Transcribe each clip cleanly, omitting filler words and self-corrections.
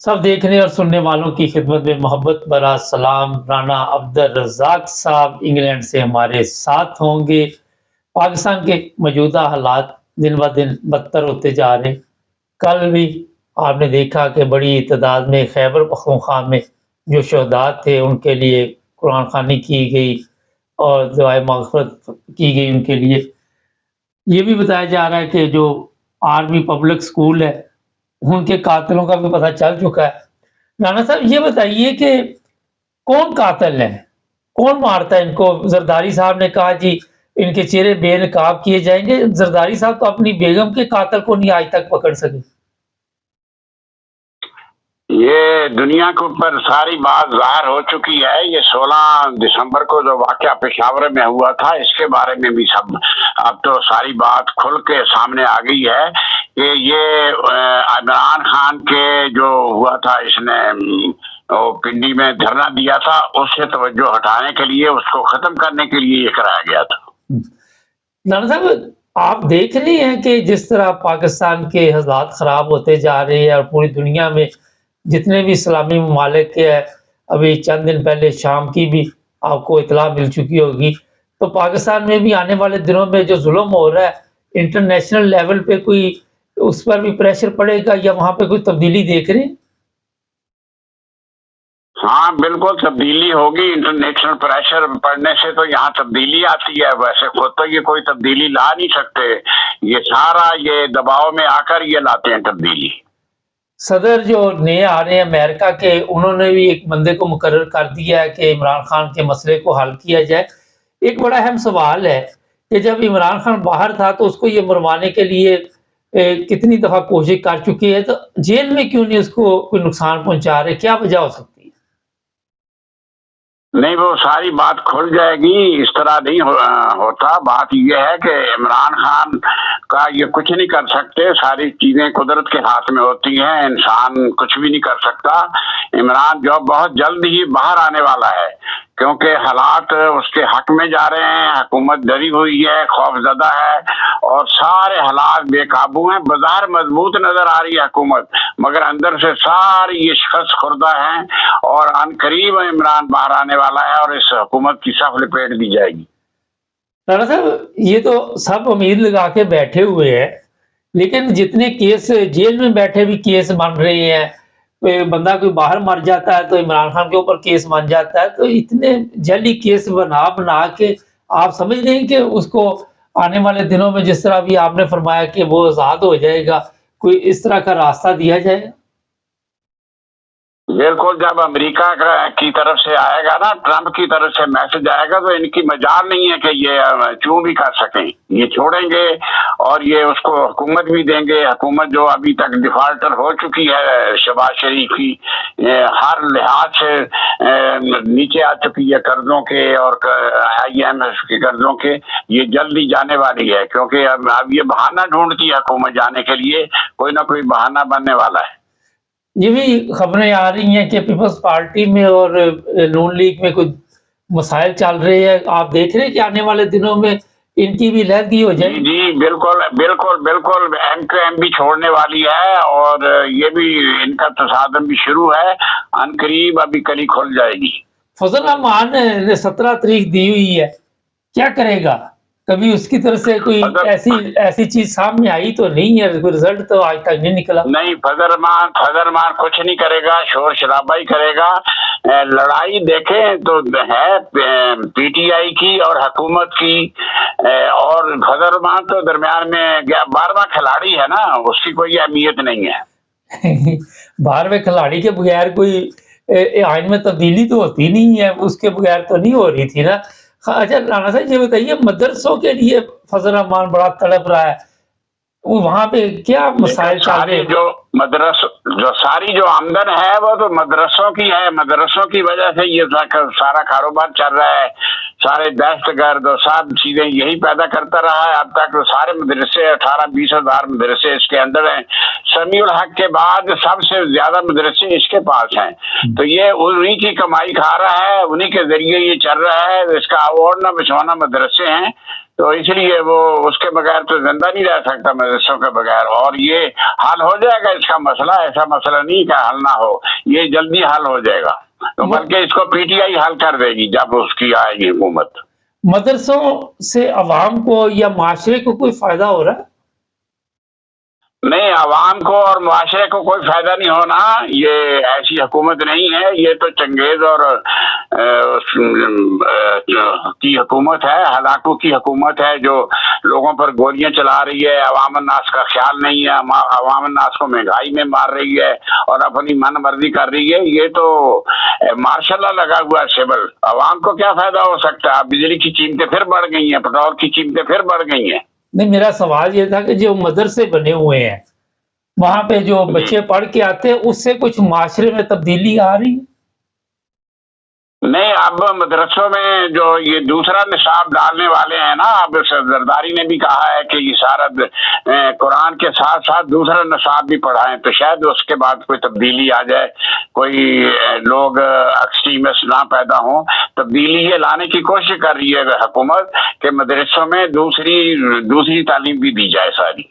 सब देखने और सुनने वालों की खिदमत में मोहब्बत भरा सलाम। राना अब्दुल रज़ाक साहब इंग्लैंड से हमारे साथ होंगे। पाकिस्तान के मौजूदा हालात दिन ब दिन बदतर होते जा रहे हैं। कल भी आपने देखा कि बड़ी तादाद में खैबर पख्तूनख्वा में जो शहदा थे उनके लिए कुरान ख़वानी की गई और दुआए मग़फ़िरत की गई उनके लिए। ये भी बताया जा रहा है कि जो आर्मी पब्लिक स्कूल है उनके कातिलों का भी पता चल चुका है। राना साहब ये बताइए कि कौन कातिल है? कौन मारता है इनको? ज़रदारी साहब ने कहा जी इनके चेहरे बेनकाब किए जाएँगे। ज़रदारी साहब तो अपनी बेगम के कातिल को नहीं आज तक पकड़ सके। ये दुनिया के ऊपर सारी बात ज़ाहिर हो चुकी है। ये 16 दिसंबर को जो वाक़या पेशावर में हुआ था इसके बारे में भी सब अब तो सारी बात खुल के सामने आ गई है कि ये इमरान खान के जो हुआ था, इसने वो पिंडी में धरना दिया था, उससे तवज्जो हटाने के लिए, उसको ख़त्म करने के लिए ये कराया गया था। राना साहब आप देख रहे हैं कि जिस तरह पाकिस्तान के हालात ख़राब होते जा रहे हैं और पूरी दुनिया में जितने भी इस्लामी ममालिक के हैं, अभी चंद दिन पहले शाम की भी आपको इत्तला मिल चुकी होगी, तो पाकिस्तान में भी आने वाले दिनों में जो जुल्म हो रहा है इंटरनेशनल लेवल पे कोई उस पर भी प्रेशर पड़ेगा या वहाँ पे कोई तब्दीली देख रहे हैं? हाँ, बिल्कुल तब्दीली होगी। इंटरनेशनल प्रेशर पड़ने से तो यहाँ तब्दीली आती है। वैसे खुद तो ये कोई तब्दीली ला नहीं सकते, ये सारा ये दबाव में आकर ये लाते हैं तब्दीली। सदर जो नए आ रहे हैं अमेरिका के, उन्होंने भी एक बंदे को मुकर्रर कर दिया है कि इमरान खान के मसले को हल किया जाए। एक बड़ा अहम सवाल है कि जब इमरान खान बाहर था तो उसको ये मरवाने के लिए कितनी दफ़ा कोशिश कर चुकी है, तो जेल में क्यों नहीं उसको कोई नुकसान पहुंचा रहे? क्या वजह हो सकती है? नहीं, वो सारी बात खुल जाएगी। इस तरह नहीं होता। बात यह है कि इमरान खान का ये कुछ नहीं कर सकते। सारी चीजें कुदरत के हाथ में होती हैं, इंसान कुछ भी नहीं कर सकता। इमरान जो बहुत जल्द ही बाहर आने वाला है क्योंकि हालात उसके हक में जा रहे हैं। हुकूमत डरी हुई है, खौफजदा है और सारे हालात बेकाबू हैं। बाजार मजबूत नजर आ रही है हुकूमत, मगर अंदर से सारी ये शिकस्त खुर्दा है और अनकरीब इमरान बाहर आने वाला है और इस हुकूमत की सफ लपेट दी जाएगी। राणा साहब ये तो सब उम्मीद लगा के बैठे हुए हैं, लेकिन जितने केस जेल में बैठे भी केस बन रहे हैं, बंदा कोई बाहर मर जाता है तो इमरान खान के ऊपर केस बन जाता है, तो इतने जल्दी केस बना बना के आप समझ रहे हैं कि उसको आने वाले दिनों में जिस तरह भी आपने फरमाया कि वो आज़ाद हो जाएगा, कोई इस तरह का रास्ता दिया जाएगा? बिल्कुल, जब अमेरिका की तरफ से आएगा ना, ट्रंप की तरफ से मैसेज आएगा, तो इनकी मजाल नहीं है कि ये चूं भी कर सकें। ये छोड़ेंगे और ये उसको हुकूमत भी देंगे। हुकूमत जो अभी तक डिफाल्टर हो चुकी है शहबाज शरीफ की, हर लिहाज से नीचे आ चुकी है कर्जों के और IMF के कर्जों के, ये जल्दी जाने वाली है क्योंकि अब ये बहाना ढूंढती है हुकूमत जाने के लिए, कोई ना कोई बहाना बनने वाला है। ये भी खबरें आ रही हैं कि पीपल्स पार्टी में और नून लीग में कुछ मसाइल चल रहे हैं। आप देख रहे हैं कि आने वाले दिनों में इनकी भी लहदी हो जाएगी? जी, बिल्कुल बिल्कुल बिल्कुल। MQM भी छोड़ने वाली है और ये भी इनका तसादम भी शुरू है। अनकरीब अभी कली खुल जाएगी। फजल रहमान ने 17 तारीख दी हुई है, क्या करेगा? कभी उसकी तरफ से कोई ऐसी चीज सामने आई तो नहीं है? कोई रिजल्ट तो आज तक नहीं निकला। नहीं, फजल रहमान कुछ नहीं करेगा, शोर शराबा ही करेगा। लड़ाई देखें तो है PTI की और हुकूमत की, और फजल रहमान तो दरमियान में 12वां खिलाड़ी है ना, उसकी कोई अहमियत नहीं है। 12वें खिलाड़ी के बगैर कोई आइन में तब्दीली तो होती नहीं है, उसके बगैर तो नहीं हो रही थी ना। अच्छा राणा साहब ये बताइए, मदरसों के लिए फजल रहमान बड़ा तड़प रहा है, वो वहाँ पे क्या मसाइल चल रहे हैं? जो सारी जो आमदन है वो तो मदरसों की है। मदरसों की वजह से ये सारा कारोबार चल रहा है। सारे दहशतगर्द और सब चीजें यही पैदा करता रहा है अब तक। तो सारे मदरसे 18-20 हजार मदरसे इसके अंदर हैं। समीउल हक के बाद सबसे ज्यादा मदरसे इसके पास हैं। तो ये उन्हीं की कमाई खा रहा है, उन्हीं के जरिए ये चल रहा है। इसका ओढ़ना बिछवाना मदरसे हैं, तो इसलिए वो उसके बगैर तो जिंदा नहीं रह सकता मदरसों के बगैर। और ये हल हो जाएगा इसका मसला, ऐसा मसला नहीं कि हल ना हो, ये जल्दी हल हो जाएगा। तो बल्कि इसको पीटीआई हल कर देगी जब उसकी आएगी हुकूमत। मदरसों से अवाम को या माशरे को कोई फायदा हो रहा है? नहीं, आवाम को और मुआशरे को कोई फायदा नहीं होना। ये ऐसी हुकूमत नहीं है, ये तो चंगेज और की हुकूमत है, हलाकू की हुकूमत है, जो लोगों पर गोलियां चला रही है। अवाम नास का ख्याल नहीं है, अवाम नास को महंगाई में मार रही है और अपनी मन मर्जी कर रही है। ये तो मार्शल लगा हुआ है सिविल। अवाम को क्या फायदा हो सकता है? बिजली की कीमतें फिर बढ़ गई हैं, पेट्रोल की कीमतें फिर बढ़ गई हैं। नहीं, मेरा सवाल ये था कि जो मदरसे बने हुए हैं वहां पे जो बच्चे पढ़ के आते हैं उससे कुछ माशरे में तब्दीली आ रही है? नहीं, अब मदरसों में जो ये दूसरा निसाब डालने वाले हैं ना, अब जरदारी ने भी कहा है कि ये सारा कुरान के साथ साथ दूसरा निसाब भी पढ़ाएं, तो शायद उसके बाद कोई तब्दीली आ जाए, कोई लोग एक्सट्रीमिस्ट ना पैदा हो। तब्दीली ये लाने की कोशिश कर रही है हुकूमत कि मदरसों में दूसरी तालीम भी दी जाए सारी।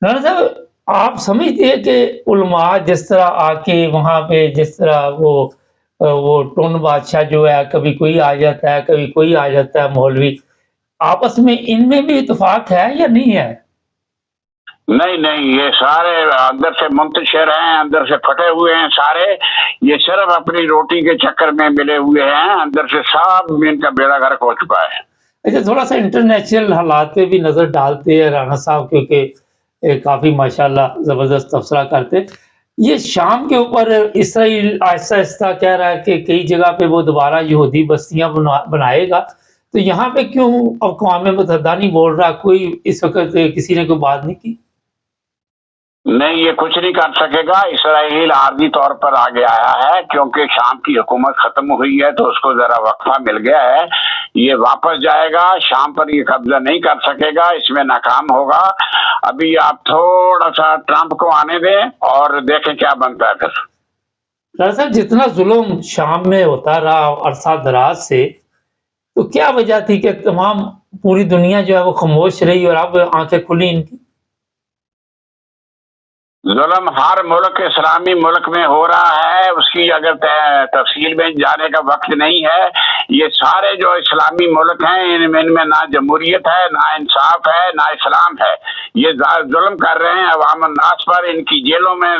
राणा साहब, आप समझते हैं कि उलमा जिस तरह आके वहां पे जिस तरह वो टोन बादशाह जो है, कभी कोई आ जाता है कभी कोई आ जाता है मौलवी, आपस में इनमें भी इत्तेफाक है या नहीं है? नहीं नहीं, ये सारे अंदर से मुंतशिर हैं, अंदर से फटे हुए हैं सारे। ये सिर्फ अपनी रोटी के चक्कर में मिले हुए हैं, अंदर से सब इनका बेड़ा गर्क हो चुका है। अच्छा, थोड़ा सा इंटरनेशनल हालात पे भी नजर डालते हैं राणा साहब, क्योंकि काफी माशाल्लाह जबरदस्त तबसरा करते। ये शाम के ऊपर इसराइल आहिस्ता आहिस्ता कह रहा है कि कई जगह पे वो दोबारा यहूदी बस्तियां बनाएगा, तो यहाँ पे क्यों अक़वाम मुत्तहिदा नहीं बोल रहा? कोई इस वक्त किसी ने कोई बात नहीं की? नहीं, ये कुछ नहीं कर सकेगा। इसराइल आर्जी तौर पर आगे आया है क्योंकि शाम की हुकूमत खत्म हुई है, तो उसको जरा वक्फा मिल गया है। ये वापस जाएगा, शाम पर ये कब्जा नहीं कर सकेगा, इसमें नाकाम होगा। अभी आप थोड़ा सा ट्रंप को आने दें और देखें क्या बनता है फिर। दरअसल जितना जुल्म शाम में होता रहा अरसा दराज से, तो क्या वजह थी कि तमाम पूरी दुनिया जो है वो खामोश रही और अब आंखें खुली इनकी? जुल्म हर मुल्क इस्लामी मुल्क में हो रहा है, उसकी अगर तफसील में जाने का वक्त नहीं है। ये सारे जो इस्लामी मुल्क हैं इनमें ना जमहूरियत है, ना इंसाफ है, ना इस्लाम है। ये जुल्म कर रहे हैं अवाम नास पर। इनकी जेलों में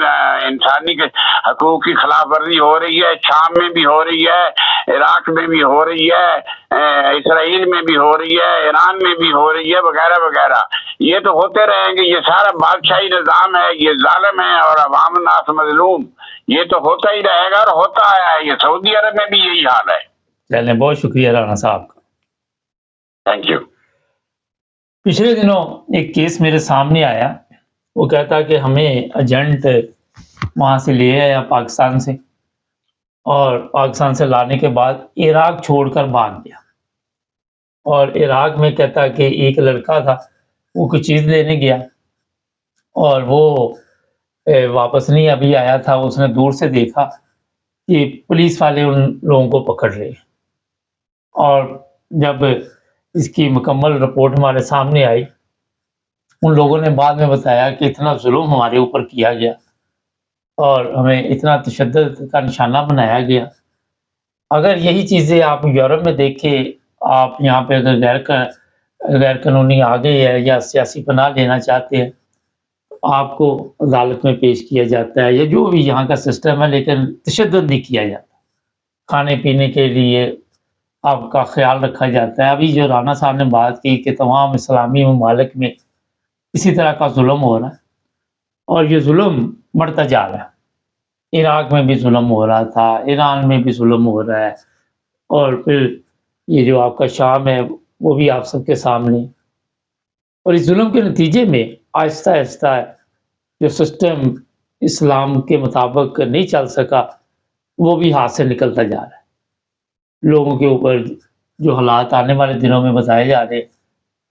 इंसानी के हकूक की खिलाफ वर्जी हो रही है, शाम में भी हो रही है, इराक में भी हो रही है, इसराइल में भी हो रही है, ईरान में भी हो रही है, वगैरह वगैरह। ये तो होते रहेंगे। ये सारा बादशाही निज़ाम है, ये जालिम है और अवाम नास मजलूम। ये तो होता ही रहेगा और होता आया है। ये सऊदी अरब में भी यही हाल है। चलें, बहुत शुक्रिया राणा साहब का। Thank you. पिछले दिनों एक केस मेरे सामने आया, वो कहता कि हमें एजेंट वहाँ से ले आया पाकिस्तान से, और पाकिस्तान से लाने के बाद इराक छोड़कर भाग गया। और इराक में कहता कि एक लड़का था, वो कुछ चीज़ लेने गया और वो वापस नहीं अभी आया था। उसने दूर से देखा कि पुलिस वाले उन लोगों को पकड़ रहे हैं, और जब इसकी मुकम्मल रिपोर्ट हमारे सामने आई, उन लोगों ने बाद में बताया कि इतना जुल्म हमारे ऊपर किया गया और हमें इतना तशद्दुद का निशाना बनाया गया। अगर यही चीज़ें आप यूरोप में देखें, आप यहाँ पे अगर गैर कानूनी आ गए है या सियासी पनाह लेना चाहते हैं, तो आपको अदालत में पेश किया जाता है या जो भी यहाँ का सिस्टम है, लेकिन तशद्दुद नहीं किया जाता। खाने पीने के लिए आपका ख्याल रखा जाता है। अभी जो राणा साहब ने बात की कि तमाम इस्लामी ममालिक में इसी तरह का जुल्म हो रहा है और ये जुल्म बढ़ता जा रहा है। इराक में भी जुल्म हो रहा था, ईरान में भी जुल्म हो रहा है, और फिर ये जो आपका शाम है वो भी आप सबके सामने। और इस जुल्म के नतीजे में आहिस्ता आहिस्ता जो सिस्टम इस्लाम के मुताबिक नहीं चल सका, वो भी हाथ से निकलता जा रहा है। लोगों के ऊपर جو حالات آنے والے دنوں میں بتائے جا رہے ہیں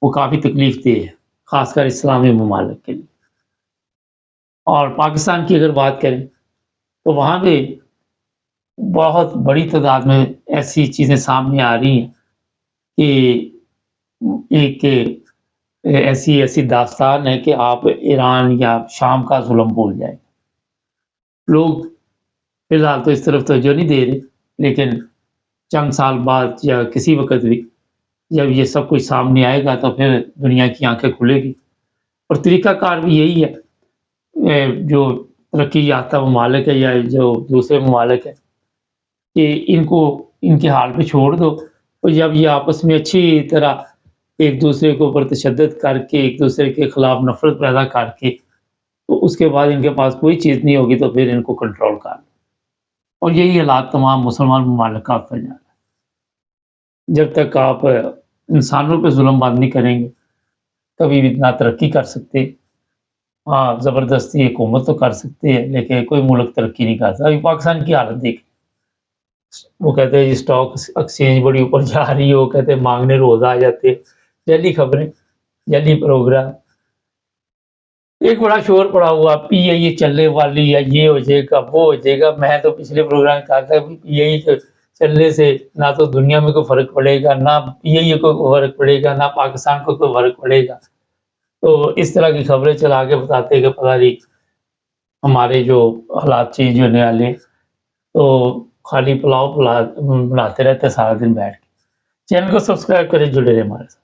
وہ کافی تکلیف دہ ہے، خاص کر اسلامی ممالک کے لیے۔ اور پاکستان کی اگر بات کریں تو وہاں بھی بہت بڑی تعداد میں ایسی چیزیں سامنے آ رہی ہیں کہ ایک ایسی داستان ہے کہ آپ ایران یا شام کا ظلم بھول جائیں۔ لوگ فی الحال تو اس طرف توجہ نہیں دے رہے، لیکن چند سال بعد یا کسی وقت بھی جب یہ سب کچھ سامنے آئے گا تو پھر دنیا کی آنکھیں کھلے گی۔ اور طریقہ کار بھی یہی ہے، جو ترقی یافتہ ممالک ہے یا جو دوسرے ممالک ہیں، کہ ان کو ان کے حال پہ چھوڑ دو، اور جب یہ آپس میں اچھی طرح ایک دوسرے کے اوپر تشدد کر کے ایک دوسرے کے خلاف نفرت پیدا کر کے تو اس کے بعد ان کے پاس کوئی چیز نہیں ہوگی تو پھر ان کو کنٹرول کر لیں۔ اور یہی حالات تمام مسلمان ممالک کا ہوتا جا رہا ہے۔ جب تک آپ انسانوں پہ ظلم بند نہیں کریں گے کبھی بھی نہ ترقی کر سکتے۔ ہاں، زبردستی حکومت تو کر سکتے ہیں لیکن کوئی ملک ترقی نہیں کرتا۔ ابھی پاکستان کی حالت دیکھ، وہ کہتے ہیں اسٹاک ایکسچینج بڑی اوپر جا رہی ہے، وہ کہتے ہیں مانگنے روز آ جاتے، جعلی خبریں، جعلی پروگرام، ایک بڑا شور پڑا ہوا پی آئی اے چلنے والی ہے، یہ ہو جائے گا وہ ہو جائے گا۔ میں تو پچھلے پروگرام میں کہا تھا کہ پی آئی اے چلنے سے نہ تو دنیا میں کوئی فرق پڑے گا، نہ پی آئی اے کو کوئی فرق پڑے گا، نہ پاکستان کو کوئی فرق پڑے گا۔ تو اس طرح کی خبریں چلا کے بتاتے کہ پتہ نہیں ہمارے جو حالات چینج ہونے والے، تو خالی پلاؤ بناتے رہتے سارا دن بیٹھ کے۔ چینل کو سبسکرائب کریں، جڑے رہے ہمارے ساتھ۔